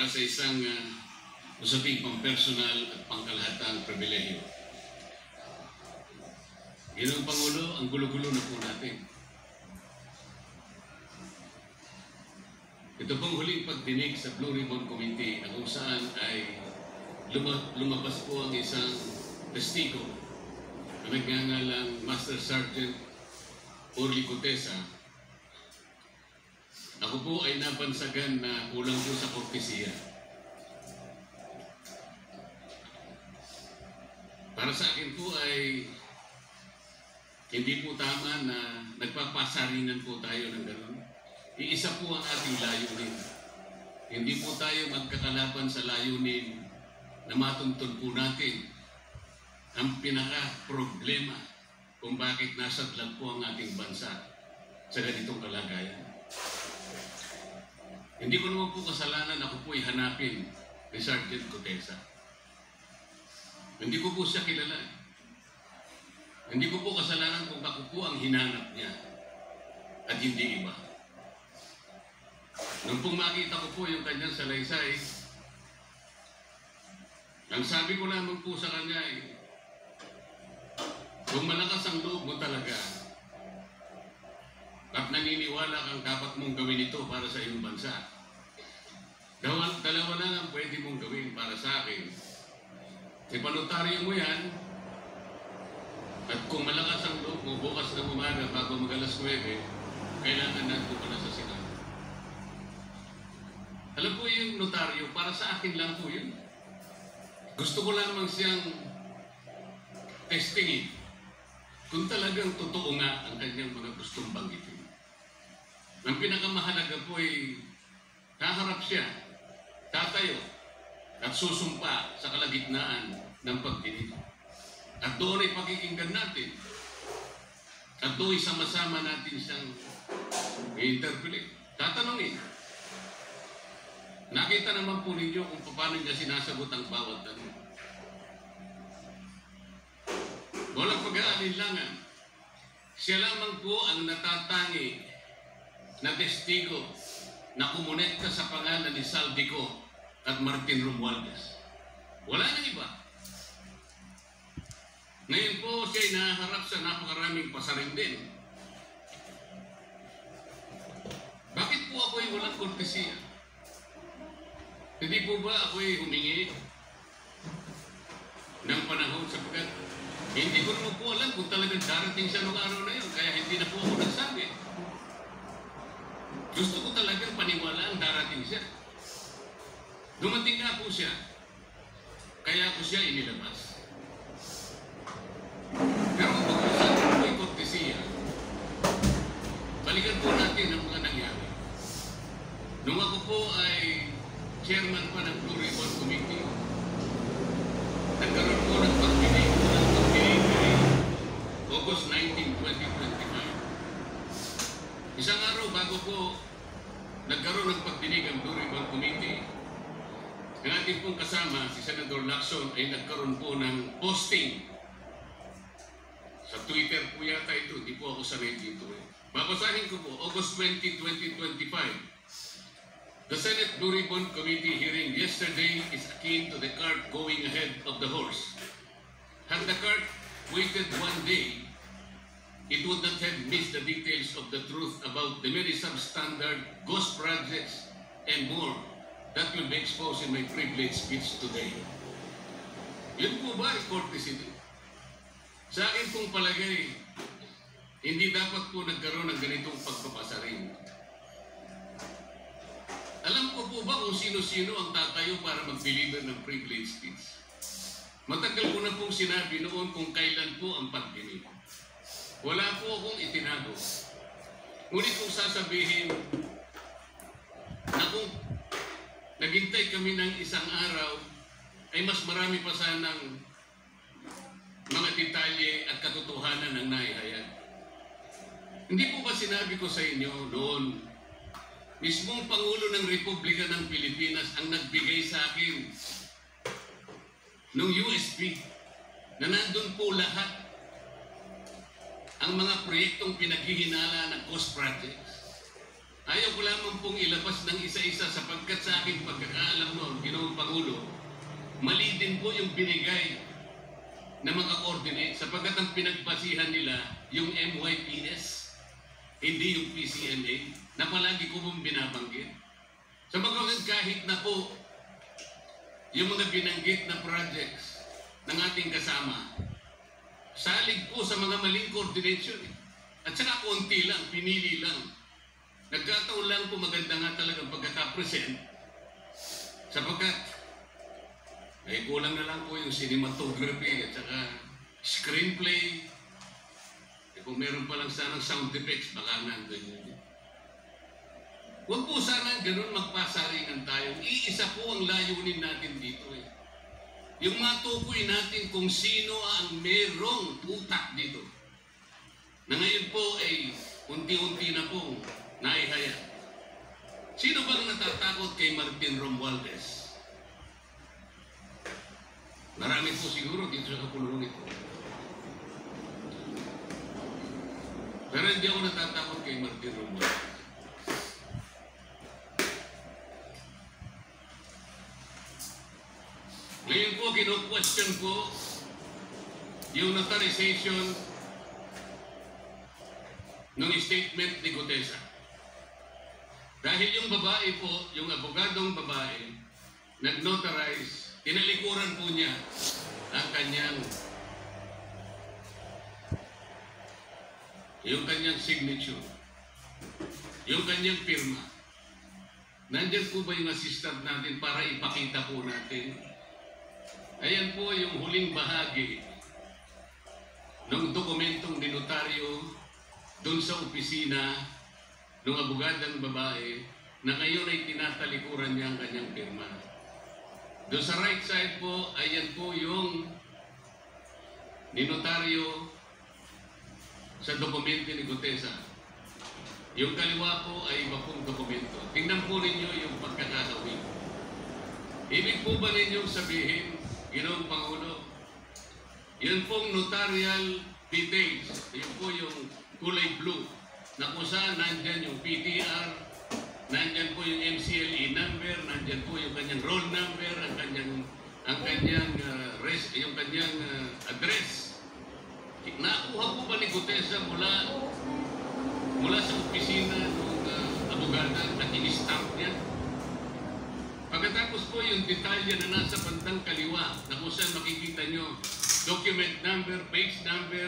para sa isang usaping pang-personal at pangkalahatang pribilehyo. Ginong Pangulo, ang gulo-gulo na po natin. Ito pong huling pagdinig sa Blue Ribbon Committee na kung saan ay lumabas po ang isang testigo na nagngangalang Master Sergeant Orly Cutesa. Ako po ay nabansagan na kulang po sa kortesiya. Para sa akin po ay hindi po tama na nagpapasaringan po tayo ng gano'n. Iisa po ang ating layunin. Hindi po tayo magkakalaban sa layunin na matuntun po natin ang pinaka-problema kung bakit nasadlag po ang ating bansa sa ganitong kalagayan. Hindi ko naman po kasalanan ako po ay hanapin ni Sergeant Cutesa. Hindi ko po siya kilala. Hindi ko po kasalanan kung ako po ang hinanap niya at hindi iba. Nung pong makita ko po yung kanyang salaysay, ang sabi ko lamang po sa kanya ay, kung malakas ang loob mo talaga at naniniwala kang dapat mong gawin ito para sa iyong bansa, dalawa lang ang pwede mong gawin para sa akin. Ipanotaryo mo yan, at kung malakas ang loob mo, bukas na umaga bago mag-alas 9, kailangan nandun ka na sa Senado. Alam po yung notaryo, para sa akin lang po yun. Gusto ko lamang siyang testingin kung talagang totoo nga ang kanyang mga gustong banggitin. Ang pinakamahalaga po ay haharap siya, tatayo, at susumpa sa kalagitnaan ng pagdinig. At doon ay pakikinggan natin. At doon ay sama-sama natin siyang i-interpolate. Tatanungin. Nakita naman po ninyo kung paano niya sinasagot ang bawat tanong. Walang pag-aalinlangan. Siya lamang po ang natatangi na testigo na kumonekta sa pangalan ni Saldico at Martin Romualdez. Wala nang iba. Ngayon po siya ay naharap sa napakaraming pasaring din. Bakit po ako ay walang kortesiya? Hindi po ba ako ay humingi ng panahon sapagkat hindi ko naman po alam kung talagang darating siya noong araw na yun, kaya hindi na po ako nagsabi. Gusto ko talagang paniwalaan darating siya. Dumating nga po siya, kaya ko siya inilabas. Pero kung pag-usapan po ay kortesiya, balikan po natin ang mga nangyari. Nung ako po ay chairman pa ng Blue Ribbon Committee, nagkaroon po ng pagdinig August 19, 2025. Isang araw bago po nagkaroon ng pagdinig ang Blue Ribbon Committee, ang ating pong kasama, si Senator Lacson, ay nagkaroon po ng posting. Sa Twitter po yata ito, hindi po ako sanay dito. Babasahin ko po, August 20, 2025. The Senate Blue Ribbon Committee hearing yesterday is akin to the cart going ahead of the horse. Had the cart waited one day, it would not have missed the details of the truth about the many substandard ghost projects and more that will be exposed in my privileged speech today. Yun po ba ay courtesy? Sa akin pong palagay, hindi dapat po nagkaroon ng ganitong pagpapasaring. Alam ko po ba kung sino-sino ang tatayo para mag-deliver ng privileged speech? Matagal ko na pong sinabi noon kung kailan po ang pagdinig. Wala po akong itinago. Ngunit kung sasabihin na kung naghintay kami ng isang araw, ay mas marami pa sanang mga detalye at katotohanan ang naihayag. Hindi po ba sinabi ko sa inyo noon, mismong Pangulo ng Republika ng Pilipinas ang nagbigay sa akin ng USB na nandun po lahat ang mga proyektong pinaghihinala ng ghost projects. Ayaw ko lamang pong ilabas ng isa-isa sapagkat sa aking pagkakaalam Pangulo, mali din po yung binigay na mga coordinate sapagkat ang pinagbasihan nila yung MYPS, hindi yung PCMA, na palagi ko pong binabanggit. Sapagkat kahit na po yung mga binanggit na projects ng ating kasama, salig po sa mga maling coordination. At saka konti lang, pinili lang. Nagkataon lang po maganda nga talagang pagkakapresent sapagkat ay kulang na lang po yung cinematography at saka screenplay. Kung meron pa lang sanang sound effects, baka nandun yun. Huwag po sana ganun magpasaringan tayo. Iisa po ang layunin natin dito eh. Yung matukoy natin kung sino ang merong utak dito. Na ngayon po ay unti-unti na po naihaya. Sino bang natatakot kay Martin Romualdez? Marami po siguro dito sa kapulungan ito. Pero hindi ako natatakot kay Martin Romualdez. Ngayon po, kino-question ko yung notarization ng statement ni Gutesa. Dahil yung babae po, yung abogadong babae, nag-notarize, tinalikuran po niya ang kanyang signature, yung kanyang pirma. Nandyan po ba yung assistant natin para ipakita po natin? Ayan po yung huling bahagi ng dokumentong dinotaryo doon sa opisina ng abogadang babae na ngayon ay tinatalikuran niya ang kanyang pirma. Doon sa right side po, ayan po yung dinotaryo sa dokumento ni Gutesa. Yung kaliwa po ay iba pong dokumento. Tingnan po ninyo yung pagkakahawig. Ibig po ba ninyong sabihin, Ginoong Pangulo, yun pong notarial details, yun po yung kulay blue, na kung saan nandyan yung PTR, nandyan po yung MCLE number, nandyan po yung kanyang roll number, yung kanyang address. Nakuha po ba ni Gutesa mula sa opisina ng abogada at in-stamp niya? Pagkatapos po yung detalye na nasa bandang kaliwa na kung saan makikita nyo document number, page number,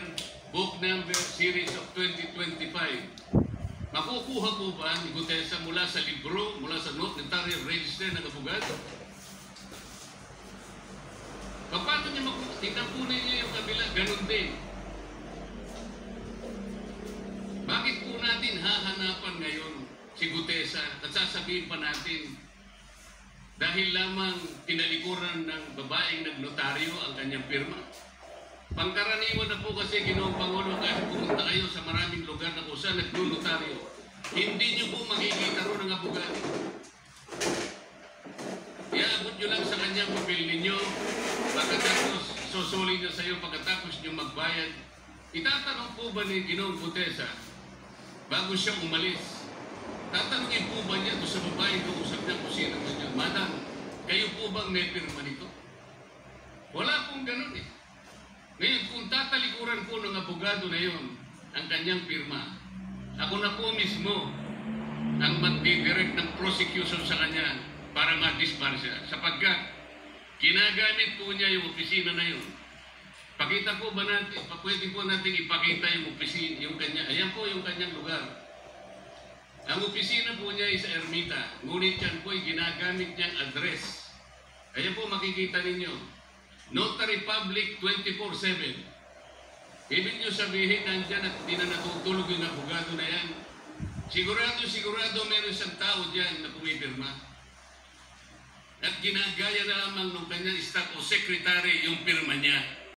book number, series of 2025. Makukuha po ba ni Gutesa mula sa libro, mula sa notarial register ng abogado? Paano niya tingnan po ninyo yung kabila? Ganon din. Bakit po natin hahanapan ngayon si Gutesa at sasabihin pa natin dahil lamang tinalikuran ng babaeng nagnotaryo ang kanyang pirma? Pangkaraniwan na po kasi, Ginoong Pangulo, kahit pumunta kayo sa maraming lugar na kung saan nagnotaryo, hindi nyo po makikita ro ng abogado. Iaabot nyo lang sa kanyang papel ninyo, pagkatapos susuli niya sa iyo, pagkatapos nyo magbayad. Itatanong po ba ni Ginoong Gutesa bago siya umalis? Tatanungin po ba niya ito sa babaeng kausap niya kung sino man yun? Madam, kayo po bang may pirma nito? Wala pong ganun eh. Ngayon, kung tatalikuran po ng abogado na yun ang kanyang pirma, ako na po mismo ang magdidirect ng prosecution sa kanya para ma-disbar siya. Sapagkat ginagamit po niya yung opisina na yun. Pakita po ba natin, pwede po natin ipakita yung opisina, yung kanya, ayan po yung kanyang lugar. Ang opisina po niya ay sa Ermita, ngunit yan po ay ginagamit niyang address. Ayan po makikita ninyo. Notary Public 24/7. Ibig nyo sabihin nandyan at hindi na natutulog yung abogado na yan. Sigurado meron isang tao dyan na pumipirma. At ginagaya na lamang ng kanyang staff o secretary yung pirma niya.